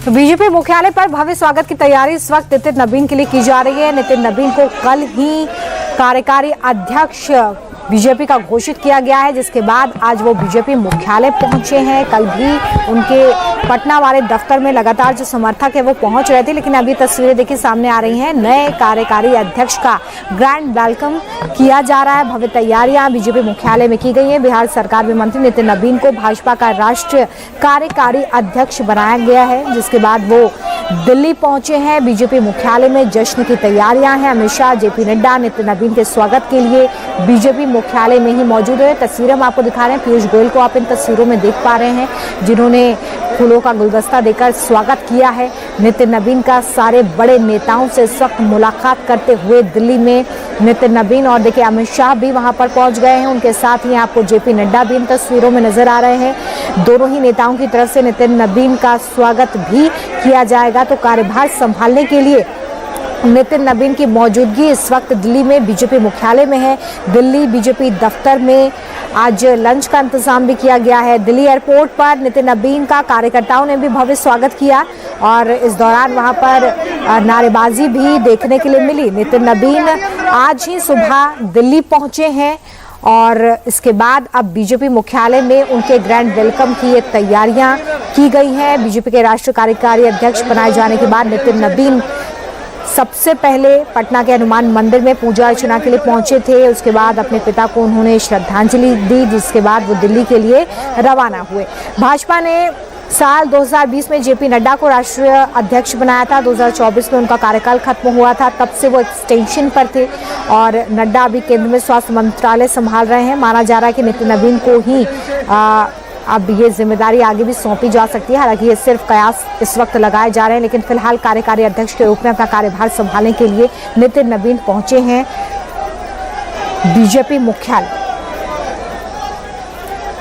तो बीजेपी मुख्यालय पर भव्य स्वागत की तैयारी इस वक्त नितिन नबीन के लिए की जा रही है। नितिन नबीन को कल ही कार्यकारी अध्यक्ष बीजेपी का घोषित किया गया है, जिसके बाद आज वो बीजेपी मुख्यालय पहुंचे हैं। कल भी उनके पटना वाले दफ्तर में लगातार जो समर्थक है वो पहुंच रहे थे, लेकिन अभी तस्वीरें देखिए सामने आ रही हैं। नए कार्यकारी अध्यक्ष का ग्रैंड वेलकम किया जा रहा है। भव्य तैयारियां बीजेपी मुख्यालय में की गई हैं। बिहार सरकार में मंत्री नितिन नबीन को भाजपा का राष्ट्रीय कार्यकारी अध्यक्ष बनाया गया है, जिसके बाद वो दिल्ली पहुंचे हैं। बीजेपी मुख्यालय में जश्न की तैयारियां हैं। अमित शाह, जेपी नड्डा नितिन नबीन के स्वागत के लिए बीजेपी मुख्यालय में ही मौजूद है। तस्वीरें हम आपको दिखा रहे हैं। पीयूष गोयल को आप इन तस्वीरों में देख पा रहे हैं, जिन्होंने फूलों का गुलदस्ता देकर स्वागत किया है। नितिन नबीन का सारे बड़े नेताओं से इस वक्त मुलाकात करते हुए दिल्ली में नितिन नबीन, और देखिए अमित शाह भी वहां पर पहुंच गए हैं। उनके साथ ही आपको जेपी नड्डा भी इन तस्वीरों में नजर आ रहे हैं। दोनों ही नेताओं की तरफ से नितिन नबीन का स्वागत भी किया जाएगा। तो कार्यभार संभालने के लिए नितिन नबीन की मौजूदगी इस वक्त दिल्ली में बीजेपी मुख्यालय में है। दिल्ली बीजेपी दफ्तर में आज लंच का इंतजाम भी किया गया है। दिल्ली एयरपोर्ट पर नितिन नबीन का कार्यकर्ताओं ने भी भव्य स्वागत किया, और इस दौरान वहां पर नारेबाजी भी देखने के लिए मिली। नितिन नबीन आज ही सुबह दिल्ली पहुंचे हैं, और इसके बाद अब बीजेपी मुख्यालय में उनके ग्रैंड वेलकम की ये तैयारियां की गई हैं। बीजेपी के राष्ट्रीय कार्यकारी अध्यक्ष बनाए जाने के बाद नितिन नबीन सबसे पहले पटना के हनुमान मंदिर में पूजा अर्चना के लिए पहुंचे थे। उसके बाद अपने पिता को उन्होंने श्रद्धांजलि दी, जिसके बाद वो दिल्ली के लिए रवाना हुए। भाजपा ने साल 2020 में जेपी नड्डा को राष्ट्रीय अध्यक्ष बनाया था। 2024 में उनका कार्यकाल खत्म हुआ था, तब से वो एक्सटेंशन पर थे, और नड्डा अभी केंद्र में स्वास्थ्य मंत्रालय संभाल रहे हैं। माना जा रहा है कि नितिन नबीन को ही अब ये जिम्मेदारी आगे भी सौंपी जा सकती है। हालांकि ये सिर्फ कयास इस वक्त लगाए जा रहे हैं, लेकिन फिलहाल कार्यकारी अध्यक्ष के रूप में अपना कार्यभार संभालने के लिए नितिन नबीन पहुंचे हैं बीजेपी मुख्यालय।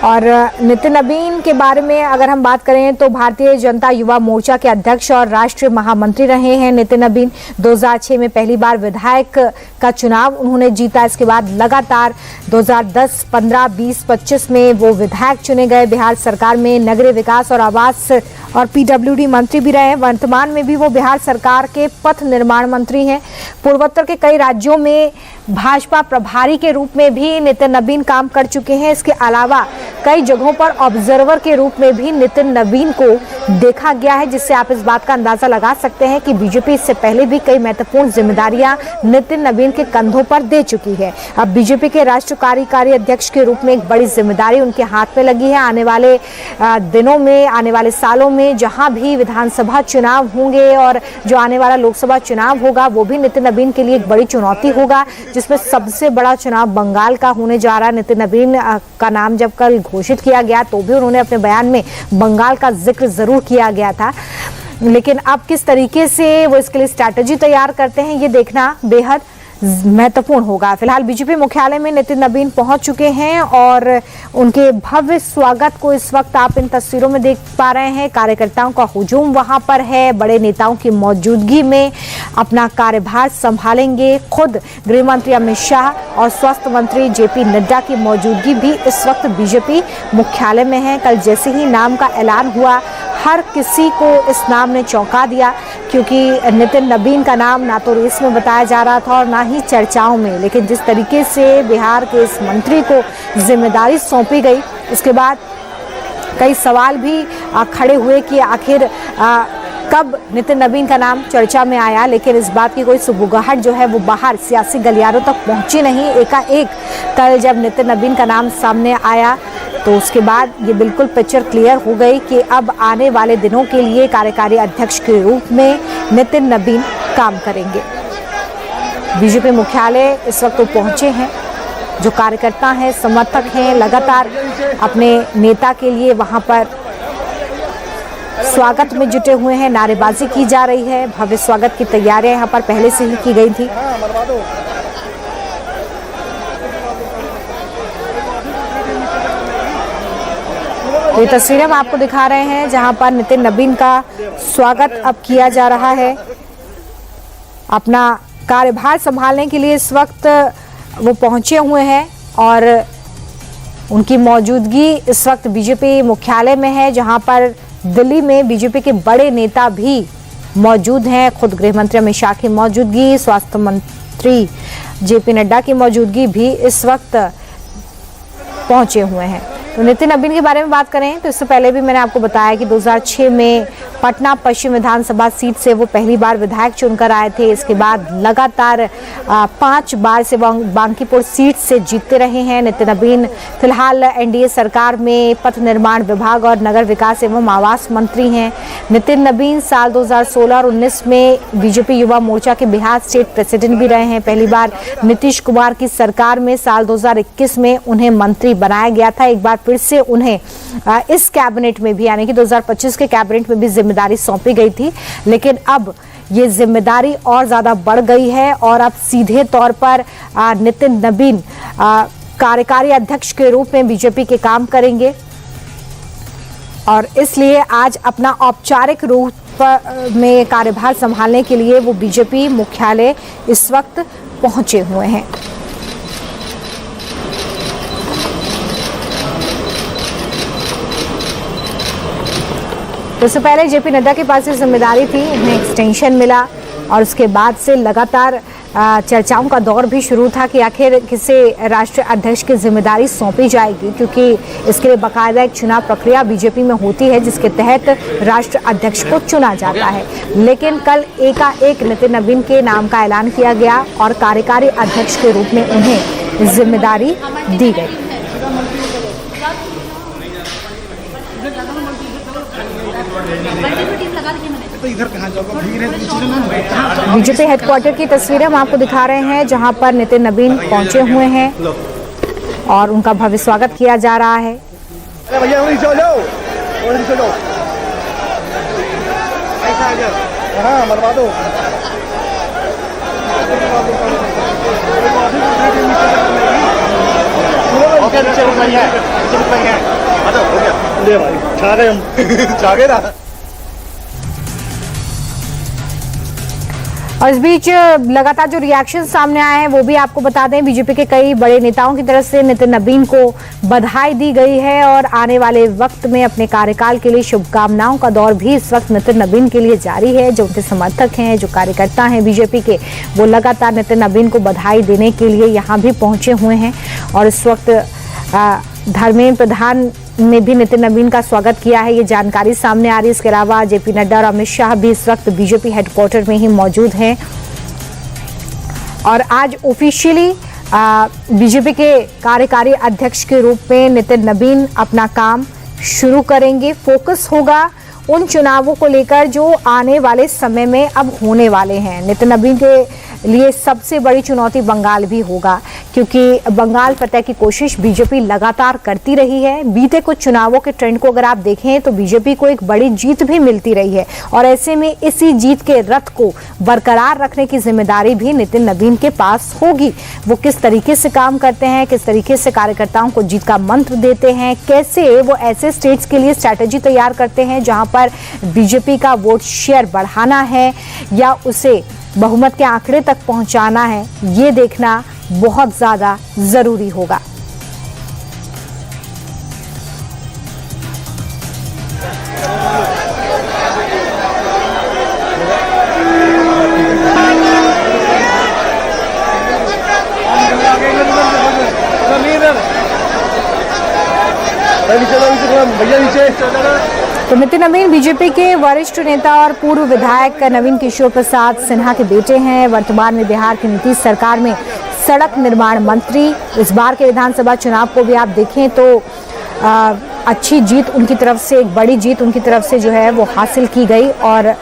और नितिन नबीन के बारे में अगर हम बात करें तो भारतीय जनता युवा मोर्चा के अध्यक्ष और राष्ट्रीय महामंत्री रहे हैं नितिन नबीन। 2006 में पहली बार विधायक का चुनाव उन्होंने जीता। इसके बाद लगातार 2010, 15, 20, 25 में वो विधायक चुने गए। बिहार सरकार में नगरीय विकास और आवास और पीडब्ल्यूडी मंत्री भी रहे। वर्तमान में भी वो बिहार सरकार के पथ निर्माण मंत्री हैं। पूर्वोत्तर के कई राज्यों में भाजपा प्रभारी के रूप में भी नितिन नबीन काम कर चुके हैं। इसके अलावा कई जगहों पर ऑब्जर्वर के रूप में भी नितिन नबीन को देखा गया है, जिससे आप इस बात का अंदाजा लगा सकते हैं कि बीजेपी इससे पहले भी कई महत्वपूर्ण जिम्मेदारियां नितिन नबीन के कंधों पर दे चुकी है। अब बीजेपी के राष्ट्रीय कार्यकारी अध्यक्ष के रूप में एक बड़ी जिम्मेदारी उनके हाथ में लगी है। आने वाले दिनों में, आने वाले सालों में जहां भी विधानसभा चुनाव होंगे और जो आने वाला लोकसभा चुनाव होगा, वो भी नितिन नबीन के लिए एक बड़ी चुनौती होगा, जिसमें सबसे बड़ा चुनाव बंगाल का होने जा रहा है। नितिन नबीन का नाम जब कल घोषित किया गया तो भी उन्होंने अपने बयान में बंगाल का जिक्र जरूर किया गया था, लेकिन अब किस तरीके से वो इसके लिए स्ट्रैटेजी तैयार करते हैं, ये देखना बेहद महत्वपूर्ण होगा। फिलहाल बीजेपी मुख्यालय में नितिन नबीन पहुंच चुके हैं, और उनके भव्य स्वागत को इस वक्त आप इन तस्वीरों में देख पा रहे हैं। कार्यकर्ताओं का हुजूम वहां पर है। बड़े नेताओं की मौजूदगी में अपना कार्यभार संभालेंगे। खुद गृह मंत्री अमित शाह और स्वास्थ्य मंत्री जेपी नड्डा की मौजूदगी भी इस वक्त बीजेपी मुख्यालय में है। कल जैसे ही नाम का ऐलान हुआ, हर किसी को इस नाम ने चौंका दिया, क्योंकि नितिन नबीन का नाम ना तो रेस में बताया जा रहा था और ना ही चर्चाओं में, लेकिन जिस तरीके से बिहार के इस मंत्री को जिम्मेदारी सौंपी गई, उसके बाद कई सवाल भी खड़े हुए कि आखिर कब नितिन नबीन का नाम चर्चा में आया, लेकिन इस बात की कोई सुगबुगाहट जो है वो बाहर सियासी गलियारों तक पहुंची नहीं। एकाएक कल जब नितिन नबीन का नाम सामने आया तो उसके बाद ये बिल्कुल पिक्चर क्लियर हो गई कि अब आने वाले दिनों के लिए कार्यकारी अध्यक्ष के रूप में नितिन नबीन काम करेंगे। बीजेपी मुख्यालय इस वक्त पहुंचे हैं। जो कार्यकर्ता हैं, समर्थक हैं, लगातार अपने नेता के लिए वहां पर स्वागत में जुटे हुए हैं। नारेबाजी की जा रही है। भव्य स्वागत की तैयारियां यहां पर पहले से ही की गई थी। ये तस्वीरें हम आपको दिखा रहे हैं जहां पर नितिन नबीन का स्वागत अब किया जा रहा है। अपना कार्यभार संभालने के लिए इस वक्त वो पहुंचे हुए हैं, और उनकी मौजूदगी इस वक्त बीजेपी मुख्यालय में है, जहां पर दिल्ली में बीजेपी के बड़े नेता भी मौजूद हैं। खुद गृह मंत्री अमित शाह की मौजूदगी, स्वास्थ्य मंत्री जेपी नड्डा की मौजूदगी भी इस वक्त पहुंचे हुए हैं। तो नितिन नबीन के बारे में बात करें तो इससे पहले भी मैंने आपको बताया कि 2006 में पटना पश्चिम विधानसभा सीट से वो पहली बार विधायक चुनकर आए थे। इसके बाद लगातार 5 बार से बांकीपुर सीट से जीतते रहे हैं। नितिन नबीन फिलहाल एनडीए सरकार में पथ निर्माण विभाग और नगर विकास एवं आवास मंत्री हैं। नितिन नबीन साल 2016 और 19 में बीजेपी युवा मोर्चा के बिहार स्टेट प्रेसिडेंट भी रहे हैं। पहली बार नीतीश कुमार की सरकार में साल 2021 में उन्हें मंत्री बनाया गया था। एक बार फिर से उन्हें इस कैबिनेट में भी यानी कि 2025 के कैबिनेट में भी जिम्मेदारी सौंपी गई थी, लेकिन अब ये जिम्मेदारी और ज्यादा बढ़ गई है और अब सीधे तौर पर नितिन नबीन कार्यकारी अध्यक्ष के रूप में बीजेपी के काम करेंगे और इसलिए आज अपना औपचारिक रूप में कार्यभार संभालने के लिए वो बीजेपी मुख्यालय इस वक्त पहुंचे हुए हैं। इससे पहले जेपी नड्डा के पास ये जिम्मेदारी थी, उन्हें एक्सटेंशन मिला और उसके बाद से लगातार चर्चाओं का दौर भी शुरू था कि आखिर किसे राष्ट्रीय अध्यक्ष की जिम्मेदारी सौंपी जाएगी, क्योंकि इसके लिए बाकायदा एक चुनाव प्रक्रिया बीजेपी में होती है जिसके तहत राष्ट्रीय अध्यक्ष को चुना जाता है। लेकिन कल एकाएक नितिन नबीन के नाम का ऐलान किया गया और कार्यकारी अध्यक्ष के रूप में उन्हें जिम्मेदारी दी गई। बीजेपी हेडक्वार्टर की तस्वीरें हम आपको दिखा रहे हैं जहां पर नितिन नबीन पहुंचे हुए हैं और उनका भव्य स्वागत किया जा रहा है। और इस बीच लगातार जो रिएक्शन सामने आए हैं वो भी आपको बता दें। बीजेपी के कई बड़े नेताओं की तरफ से नितिन नबीन को बधाई दी गई है और आने वाले वक्त में अपने कार्यकाल के लिए शुभकामनाओं का दौर भी इस वक्त नितिन नबीन के लिए जारी है। जो उनके समर्थक हैं, जो कार्यकर्ता हैं बीजेपी के, वो लगातार नितिन नबीन को बधाई देने के लिए यहाँ भी पहुंचे हुए हैं और इस वक्त धर्मेंद्र प्रधान ने भी नितिन नबीन का स्वागत किया है, ये जानकारी सामने आ रही है। इसके अलावा जेपी नड्डा और अमित शाह भी इस वक्त बीजेपी हेडक्वार्टर में ही मौजूद हैं और आज ऑफिशियली बीजेपी के कार्यकारी अध्यक्ष के रूप में नितिन नबीन अपना काम शुरू करेंगे। फोकस होगा उन चुनावों को लेकर जो आने वाले समय में अब होने वाले हैं। नितिन नबीन के लिए सबसे बड़ी चुनौती बंगाल भी होगा, क्योंकि बंगाल फतह की कोशिश बीजेपी लगातार करती रही है। बीते कुछ चुनावों के ट्रेंड को अगर आप देखें तो बीजेपी को एक बड़ी जीत भी मिलती रही है और ऐसे में इसी जीत के रथ को बरकरार रखने की जिम्मेदारी भी नितिन नबीन के पास होगी। वो किस तरीके से काम करते हैं, किस तरीके से कार्यकर्ताओं को जीत का मंत्र देते हैं, कैसे वो ऐसे स्टेट्स के लिए स्ट्रैटेजी तैयार करते हैं जहां पर बीजेपी का वोट शेयर बढ़ाना है या उसे बहुमत के आंकड़े तक पहुंचाना है, ये देखना बहुत ज्यादा जरूरी होगा। तो नितिन नबीन बीजेपी के वरिष्ठ नेता और पूर्व विधायक नवीन किशोर प्रसाद सिन्हा के बेटे हैं। वर्तमान में बिहार की नीतीश सरकार में सड़क निर्माण मंत्री। इस बार के विधानसभा चुनाव को भी आप देखें तो अच्छी जीत उनकी तरफ से, एक बड़ी जीत उनकी तरफ से जो है वो हासिल की गई और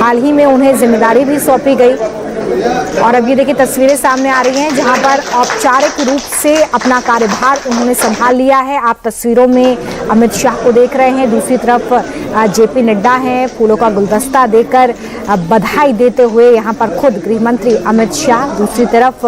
हाल ही में उन्हें जिम्मेदारी भी सौंपी गई। और अब ये देखिए तस्वीरें सामने आ रही हैं जहां पर औपचारिक रूप से अपना कार्यभार उन्होंने संभाल लिया है। आप तस्वीरों में अमित शाह को देख रहे हैं, दूसरी तरफ जेपी नड्डा हैं, फूलों का गुलदस्ता देकर बधाई देते हुए यहाँ पर खुद गृह मंत्री अमित शाह, दूसरी तरफ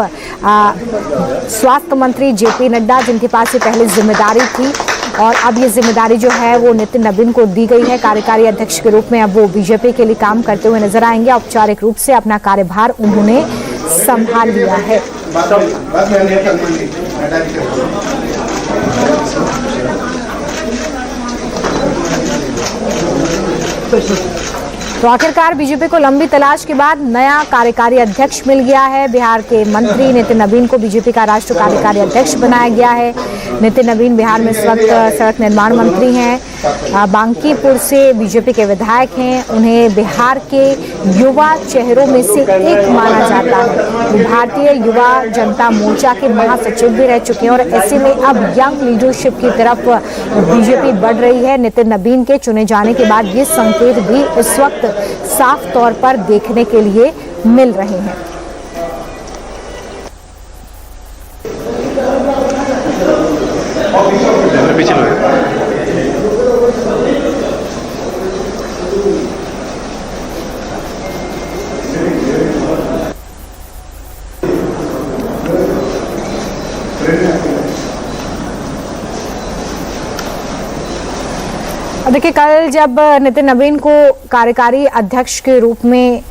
स्वास्थ्य मंत्री जेपी नड्डा जिनके पास ये पहले जिम्मेदारी थी और अब ये जिम्मेदारी जो है वो नितिन नबीन को दी गई है कार्यकारी अध्यक्ष के रूप में। अब वो बीजेपी के लिए काम करते हुए नजर आएंगे। औपचारिक रूप से अपना कार्यभार उन्होंने संभाल लिया है। तो आखिरकार बीजेपी को लंबी तलाश के बाद नया कार्यकारी अध्यक्ष मिल गया है। बिहार के मंत्री नितिन नबीन को बीजेपी का राष्ट्रीय कार्यकारी अध्यक्ष बनाया गया है। नितिन नबीन बिहार में इस वक्त सड़क निर्माण मंत्री हैं, बांकीपुर से बीजेपी के विधायक हैं। उन्हें बिहार के युवा चेहरों में से एक माना जाता है। वो भारतीय युवा जनता मोर्चा के महासचिव भी रह चुके हैं और ऐसे में अब यंग लीडरशिप की तरफ बीजेपी बढ़ रही है। नितिन नबीन के चुने जाने के बाद ये संकेत भी इस वक्त साफ तौर पर देखने के लिए मिल रहे हैं। देखिए, कल जब नितिन नबीन को कार्यकारी अध्यक्ष के रूप में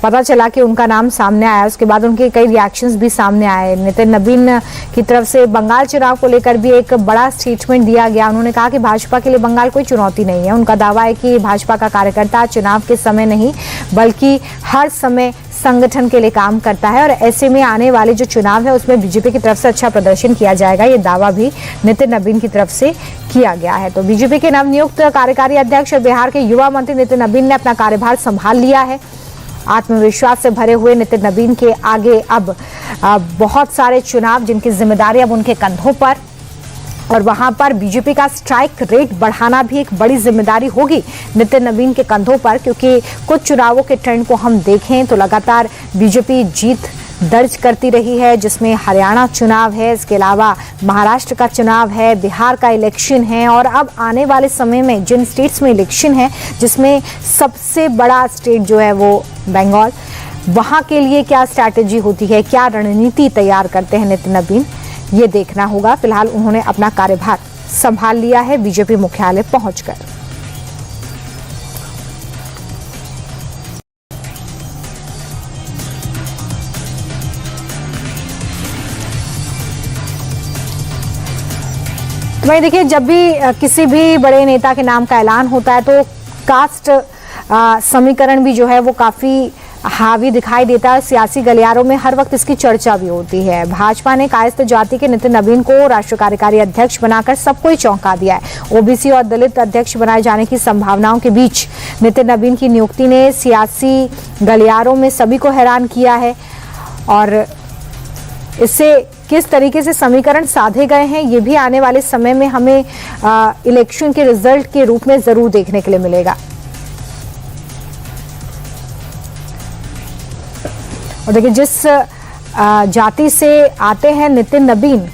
पता चला कि उनका नाम सामने आया, उसके बाद उनके कई रिएक्शंस भी सामने आए। नितिन नबीन की तरफ से बंगाल चुनाव को लेकर भी एक बड़ा स्टेटमेंट दिया गया। उन्होंने कहा कि भाजपा के लिए बंगाल कोई चुनौती नहीं है। उनका दावा है कि भाजपा का कार्यकर्ता चुनाव के समय नहीं बल्कि हर समय संगठन के लिए काम करता है और ऐसे में आने वाले जो चुनाव है उसमें बीजेपी की तरफ से अच्छा प्रदर्शन किया जाएगा। ये दावा भी नितिन नबीन की तरफ से किया गया है। तो बीजेपी के नवनियुक्त कार्यकारी अध्यक्ष और बिहार के युवा मंत्री नितिन नबीन ने अपना कार्यभार संभाल लिया है। आत्मविश्वास से भरे हुए नितिन नबीन के आगे अब बहुत सारे चुनाव जिनकी जिम्मेदारी अब उनके कंधों पर, और वहां पर बीजेपी का स्ट्राइक रेट बढ़ाना भी एक बड़ी जिम्मेदारी होगी नितिन नबीन के कंधों पर, क्योंकि कुछ चुनावों के ट्रेंड को हम देखें तो लगातार बीजेपी जीत दर्ज करती रही है, जिसमें हरियाणा चुनाव है, इसके अलावा महाराष्ट्र का चुनाव है, बिहार का इलेक्शन है और अब आने वाले समय में जिन स्टेट्स में इलेक्शन है, जिसमें सबसे बड़ा स्टेट जो है वो बंगाल, वहां के लिए क्या स्ट्रैटेजी होती है, क्या रणनीति तैयार करते हैं नितिन नबीन, ये देखना होगा। फिलहाल उन्होंने अपना कार्यभार संभाल लिया है बीजेपी मुख्यालय पहुंचकर। तो भाई देखिए, जब भी किसी भी बड़े नेता के नाम का ऐलान होता है तो कास्ट समीकरण भी जो है वो काफी हावी दिखाई देता है। सियासी गलियारों में हर वक्त इसकी चर्चा भी होती है। भाजपा ने कायस्थ जाति के नितिन नबीन को राष्ट्रीय कार्यकारी अध्यक्ष बनाकर सबको ही चौंका दिया है। ओबीसी और दलित अध्यक्ष बनाए जाने की संभावनाओं के बीच नितिन नबीन की नियुक्ति ने सियासी गलियारों में सभी को हैरान किया है और इससे किस तरीके से समीकरण साधे गए हैं ये भी आने वाले समय में हमें इलेक्शन के रिजल्ट के रूप में जरूर देखने के लिए मिलेगा। और देखिए, जिस जाति से आते हैं नितिन नबीन,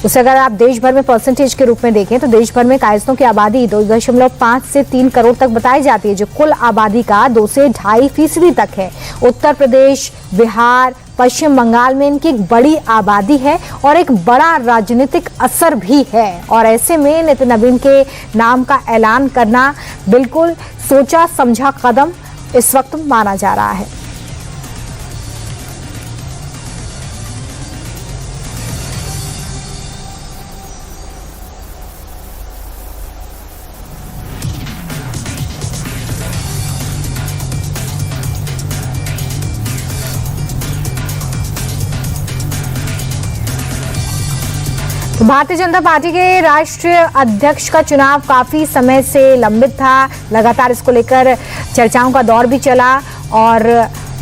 उसे अगर आप देश भर में परसेंटेज के रूप में देखें तो देश भर में कायस्थों की आबादी 2.5 से 3 करोड़ तक बताई जाती है, जो कुल आबादी का 2 से 2.5% तक है। उत्तर प्रदेश, बिहार, पश्चिम बंगाल में इनकी एक बड़ी आबादी है और एक बड़ा राजनीतिक असर भी है और ऐसे में नितिन नबीन के नाम का ऐलान करना बिल्कुल सोचा समझा कदम इस वक्त माना जा रहा है। भारतीय जनता पार्टी के राष्ट्रीय अध्यक्ष का चुनाव काफी समय से लंबित था। लगातार इसको लेकर चर्चाओं का दौर भी चला और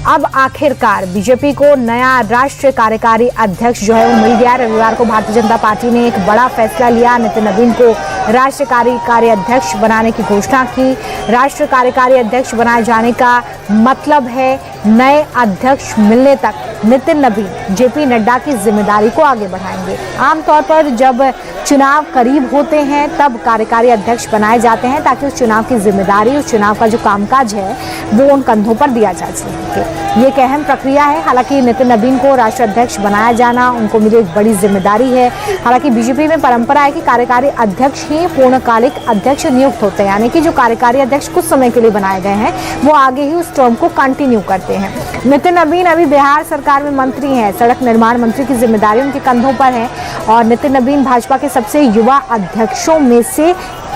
अब आखिरकार बीजेपी को नया राष्ट्रीय कार्यकारी अध्यक्ष जो है वो मिल गया। रविवार को भारतीय जनता पार्टी ने एक बड़ा फैसला लिया, नितिन नबीन को राष्ट्रीय कार्यकारी अध्यक्ष बनाने की घोषणा की। राष्ट्रीय कार्यकारी अध्यक्ष बनाए जाने का मतलब है नए अध्यक्ष मिलने तक नितिन नबीन जेपी नड्डा की जिम्मेदारी को आगे बढ़ाएंगे। आमतौर पर जब चुनाव करीब होते हैं तब कार्यकारी अध्यक्ष बनाए जाते हैं ताकि उस चुनाव की जिम्मेदारी, उस चुनाव का जो कामकाज है वो उन कंधों पर दिया जा सके। ये एक अहम प्रक्रिया है। हालांकि नितिन नबीन को राष्ट्रीय अध्यक्ष बनाया जाना, उनको मिली एक बड़ी जिम्मेदारी है। हालांकि बीजेपी में परंपरा है कि कार्यकारी अध्यक्ष ही पूर्णकालिक अध्यक्ष नियुक्त होते हैं, यानी कि जो कार्यकारी अध्यक्ष कुछ समय के लिए बनाए गए हैं वो आगे ही उस टर्म को कंटिन्यू करते हैं। नितिन नबीन अभी बिहार सरकार में मंत्री हैं, सड़क निर्माण मंत्री की जिम्मेदारी उनके कंधों पर है और नितिन नबीन भाजपा के सबसे युवा अध्यक्षों में से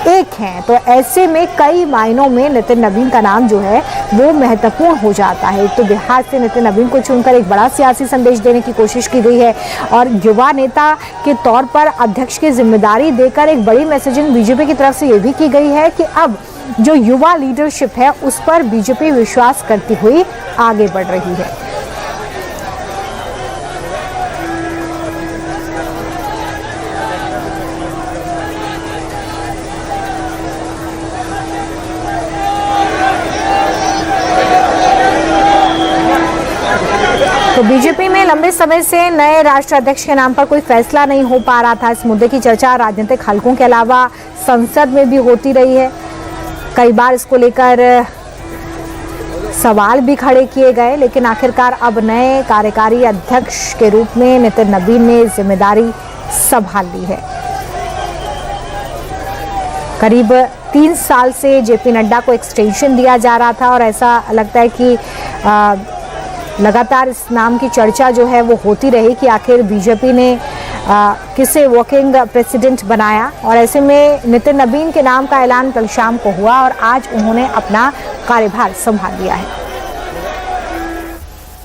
एक हैं। तो ऐसे में कई मायनों में नितिन नबीन का नाम जो है वो महत्वपूर्ण हो जाता है। तो बिहार से नितिन नबीन को चुनकर एक बड़ा सियासी संदेश देने की कोशिश की गई है और युवा नेता के तौर पर अध्यक्ष की जिम्मेदारी देकर एक बड़ी मैसेजिंग बीजेपी की तरफ से ये भी की गई है कि अब जो युवा लीडरशिप है उस पर बीजेपी विश्वास करती हुई आगे बढ़ रही है। तो बीजेपी में लंबे समय से नए राष्ट्रीय अध्यक्ष के नाम पर कोई फैसला नहीं हो पा रहा था। इस मुद्दे की चर्चा राजनीतिक हलकों के अलावा संसद में भी होती रही है। कई बार इसको लेकर सवाल भी खड़े किए गए, लेकिन आखिरकार अब नए कार्यकारी अध्यक्ष के रूप में नितिन नबीन ने जिम्मेदारी संभाल ली है। करीब 3 साल से जेपी नड्डा को एक्सटेंशन दिया जा रहा था और ऐसा लगता है कि लगातार इस नाम की चर्चा जो है वो होती रही कि आखिर बीजेपी ने किसे वर्किंग प्रेसिडेंट बनाया। और ऐसे में नितिन नबीन के नाम का ऐलान कल शाम को हुआ और आज उन्होंने अपना कार्यभार संभाल लिया है।